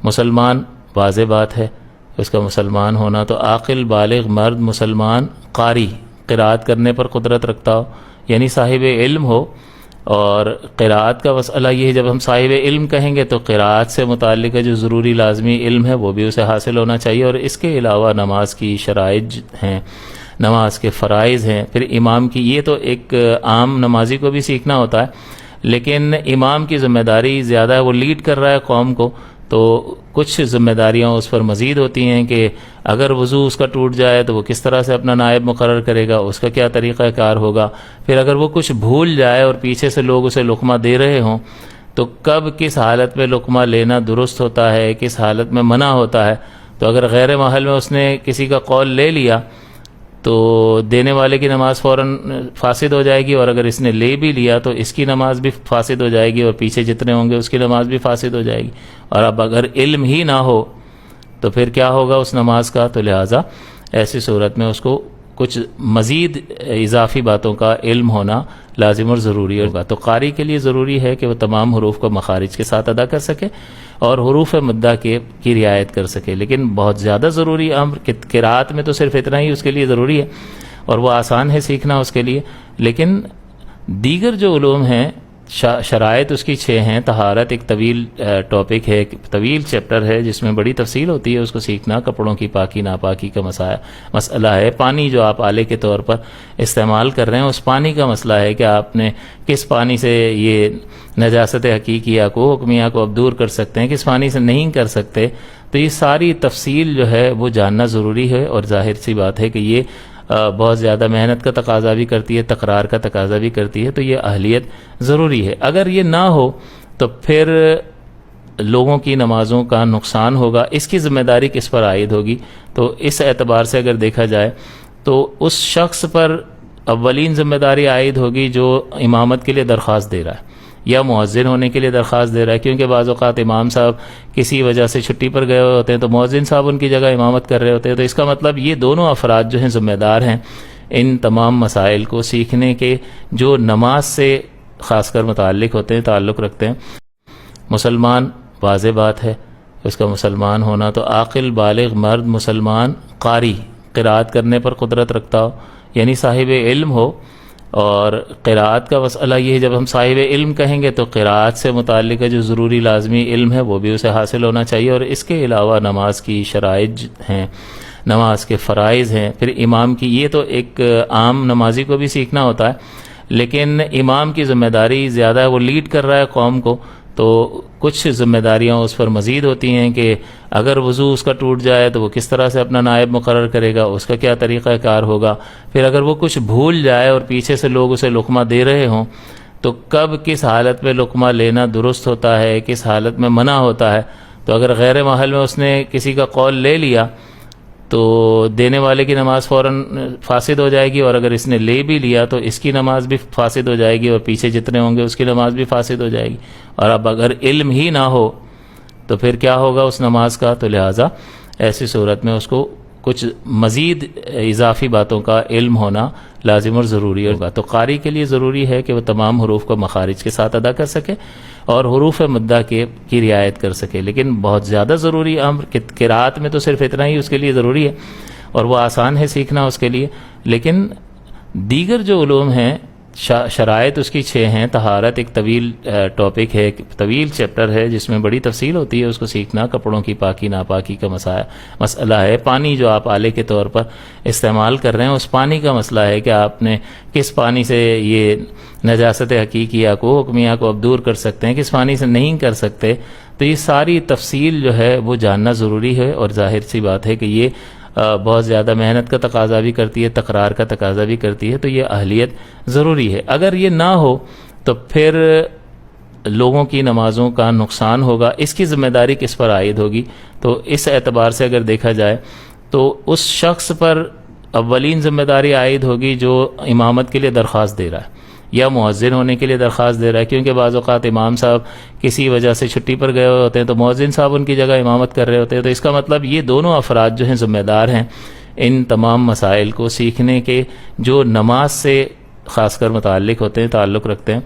مسلمان واضح بات ہے اس کا مسلمان ہونا، تو عاقل بالغ مرد مسلمان قاری قرأت کرنے پر قدرت رکھتا ہو، یعنی صاحب علم ہو۔ اور قرأت کا مسئلہ یہ ہے، جب ہم صاحب علم کہیں گے تو قرأت سے متعلق جو ضروری لازمی علم ہے وہ بھی اسے حاصل ہونا چاہیے، اور اس کے علاوہ نماز کی شرائط ہیں، نماز کے فرائض ہیں، پھر امام کی، یہ تو ایک عام نمازی کو بھی سیکھنا ہوتا ہے، لیکن امام کی ذمہ داری زیادہ ہے، وہ لیڈ کر رہا ہے قوم کو، تو کچھ ذمہ داریاں اس پر مزید ہوتی ہیں کہ اگر وضو اس کا ٹوٹ جائے تو وہ کس طرح سے اپنا نائب مقرر کرے گا، اس کا کیا طریقہ کار ہوگا، پھر اگر وہ کچھ بھول جائے اور پیچھے سے لوگ اسے لقمہ دے رہے ہوں تو کب کس حالت میں لقمہ لینا درست ہوتا ہے، کس حالت میں منع ہوتا ہے۔ تو اگر غیر محل میں اس نے کسی کا قول لے لیا تو دینے والے کی نماز فوراً فاسد ہو جائے گی، اور اگر اس نے لے بھی لیا تو اس کی نماز بھی فاسد ہو جائے گی، اور پیچھے جتنے ہوں گے اس کی نماز بھی فاسد ہو جائے گی۔ اور اب اگر علم ہی نہ ہو تو پھر کیا ہوگا اس نماز کا؟ تو لہٰذا ایسی صورت میں اس کو کچھ مزید اضافی باتوں کا علم ہونا لازم اور ضروری ہوگا۔ تو قاری کے لیے ضروری ہے کہ وہ تمام حروف کو مخارج کے ساتھ ادا کر سکے اور حروف مدہ کی رعایت کر سکے، لیکن بہت زیادہ ضروری امر قرأت میں تو صرف اتنا ہی اس کے لیے ضروری ہے، اور وہ آسان ہے سیکھنا اس کے لیے، لیکن دیگر جو علوم ہیں شرائط اس کی 6 ہیں۔ طہارت ایک طویل ٹاپک ہے، ایک طویل چیپٹر ہے جس میں بڑی تفصیل ہوتی ہے اس کو سیکھنا، کپڑوں کی پاکی ناپاکی کا مسئلہ ہے، پانی جو آپ آلے کے طور پر استعمال کر رہے ہیں اس پانی کا مسئلہ ہے کہ آپ نے کس پانی سے یہ نجاست حقیقیہ کو حکمیہ کو اب دور کر سکتے ہیں، کس پانی سے نہیں کر سکتے، تو یہ ساری تفصیل جو ہے وہ جاننا ضروری ہے، اور ظاہر سی بات ہے کہ یہ بہت زیادہ محنت کا تقاضا بھی کرتی ہے، تکرار کا تقاضا بھی کرتی ہے، تو یہ اہلیت ضروری ہے۔ اگر یہ نہ ہو تو پھر لوگوں کی نمازوں کا نقصان ہوگا، اس کی ذمہ داری کس پر عائد ہوگی؟ تو اس اعتبار سے اگر دیکھا جائے تو اس شخص پر اولین ذمہ داری عائد ہوگی جو امامت کے لیے درخواست دے رہا ہے یا مؤذن ہونے کے لیے درخواست دے رہا ہے، کیونکہ بعض اوقات امام صاحب کسی وجہ سے چھٹی پر گئے ہوئے ہوتے ہیں تو مؤذن صاحب ان کی جگہ امامت کر رہے ہوتے ہیں، تو اس کا مطلب یہ دونوں افراد جو ہیں ذمہ دار ہیں ان تمام مسائل کو سیکھنے کے جو نماز سے خاص کر متعلق ہوتے ہیں، تعلق رکھتے ہیں۔ مسلمان واضح بات ہے اس کا مسلمان ہونا، تو عاقل بالغ مرد مسلمان قاری قرأت کرنے پر قدرت رکھتا ہو، یعنی صاحب علم ہو۔ اور قرأت کا مسئلہ یہ ہے، جب ہم صاحب علم کہیں گے تو قرأت سے متعلق جو ضروری لازمی علم ہے وہ بھی اسے حاصل ہونا چاہیے، اور اس کے علاوہ نماز کی شرائط ہیں، نماز کے فرائض ہیں، پھر امام کی، یہ تو ایک عام نمازی کو بھی سیکھنا ہوتا ہے، لیکن امام کی ذمہ داری زیادہ ہے، وہ لیڈ کر رہا ہے قوم کو، تو کچھ ذمہ داریاں اس پر مزید ہوتی ہیں کہ اگر وضو اس کا ٹوٹ جائے تو وہ کس طرح سے اپنا نائب مقرر کرے گا، اس کا کیا طریقہ کار ہوگا، پھر اگر وہ کچھ بھول جائے اور پیچھے سے لوگ اسے لقمہ دے رہے ہوں تو کب کس حالت میں لقمہ لینا درست ہوتا ہے، کس حالت میں منع ہوتا ہے۔ تو اگر غیر محل میں اس نے کسی کا قول لے لیا تو دینے والے کی نماز فوراً فاسد ہو جائے گی، اور اگر اس نے لے بھی لیا تو اس کی نماز بھی فاسد ہو جائے گی، اور پیچھے جتنے ہوں گے اس کی نماز بھی فاسد ہو جائے گی۔ اور اب اگر علم ہی نہ ہو تو پھر کیا ہوگا اس نماز کا؟ تو لہٰذا ایسی صورت میں اس کو کچھ مزید اضافی باتوں کا علم ہونا لازم اور ضروری ہوگا۔ تو قاری کے لیے ضروری ہے کہ وہ تمام حروف کو مخارج کے ساتھ ادا کر سکے اور حروف مدہ کی رعایت کر سکے، لیکن بہت زیادہ ضروری امر قرأت میں تو صرف اتنا ہی اس کے لیے ضروری ہے، اور وہ آسان ہے سیکھنا اس کے لیے، لیکن دیگر جو علوم ہیں شرائط اس کی 6 ہیں۔ طہارت ایک طویل ٹاپک ہے، ایک طویل چیپٹر ہے جس میں بڑی تفصیل ہوتی ہے اس کو سیکھنا، کپڑوں کی پاکی ناپاکی کا مسئلہ ہے، پانی جو آپ آلے کے طور پر استعمال کر رہے ہیں اس پانی کا مسئلہ ہے کہ آپ نے کس پانی سے یہ نجاست حقیقیہ کو حکمیہ کو اب دور کر سکتے ہیں، کس پانی سے نہیں کر سکتے، تو یہ ساری تفصیل جو ہے وہ جاننا ضروری ہے، اور ظاہر سی بات ہے کہ یہ بہت زیادہ محنت کا تقاضا بھی کرتی ہے، تکرار کا تقاضا بھی کرتی ہے، تو یہ اہلیت ضروری ہے۔ اگر یہ نہ ہو تو پھر لوگوں کی نمازوں کا نقصان ہوگا، اس کی ذمہ داری کس پر عائد ہوگی؟ تو اس اعتبار سے اگر دیکھا جائے تو اس شخص پر اولین ذمہ داری عائد ہوگی جو امامت کے لیے درخواست دے رہا ہے یا مؤذن ہونے کے لیے درخواست دے رہا ہے، کیونکہ بعض اوقات امام صاحب کسی وجہ سے چھٹی پر گئے ہوئے ہوتے ہیں تو مؤذن صاحب ان کی جگہ امامت کر رہے ہوتے ہیں، تو اس کا مطلب یہ دونوں افراد جو ہیں ذمہ دار ہیں ان تمام مسائل کو سیکھنے کے جو نماز سے خاص کر متعلق ہوتے ہیں، تعلق رکھتے ہیں۔